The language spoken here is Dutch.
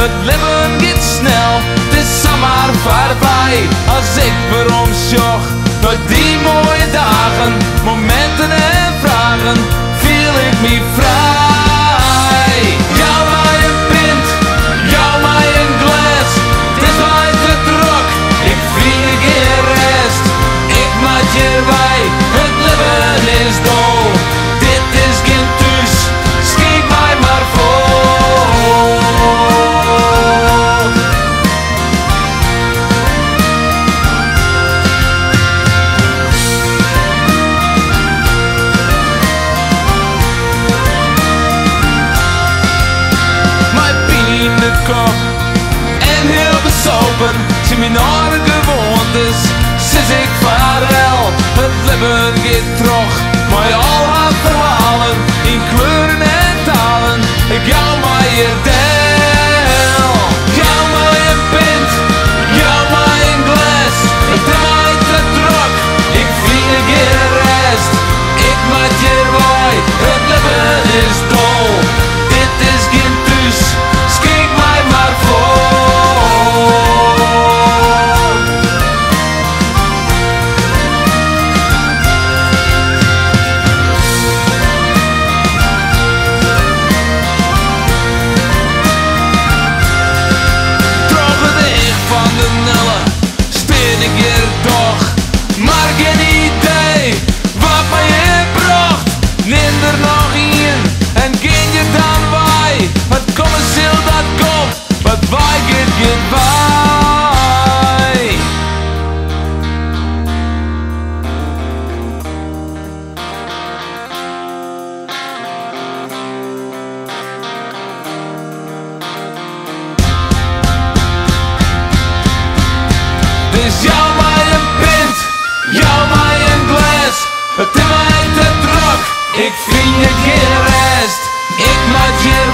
Het leven gaat snel, het is zomaar voorbij. Als ik waarom zocht door die mooie dagen, momenten en vragen, viel ik me vrij. Jou mij een pint, jou mij een glas, het is mij te druk, ik vriend geen rest. Ik maak je bij, het leven is dol, dit is geen thuis, skink mij maar vol. Kop en heel besopen, zie mijn oude gewoontes, sinds ik vaarwel. Het leven gaat terug, maar al haar verhalen, in kleuren en talen, ik jou maar je deel. Jou maar een pint, jou maar een glas, het is mij te druk, ik vriend geen rest. Ik maak je bij, het leven is dol, dit is geen thuis, skink mij maar vol. Droog het ik van de nullen, steen ik hier toch, maar geen idee wat mij hier bracht. Neem er nog een en geen je dan bij, wat commercieel dat komt, wat wij get bij. Dus jou mij een pint, jou mij een glas, het is mij te druk, ik vind je geen rest. Ik maak hier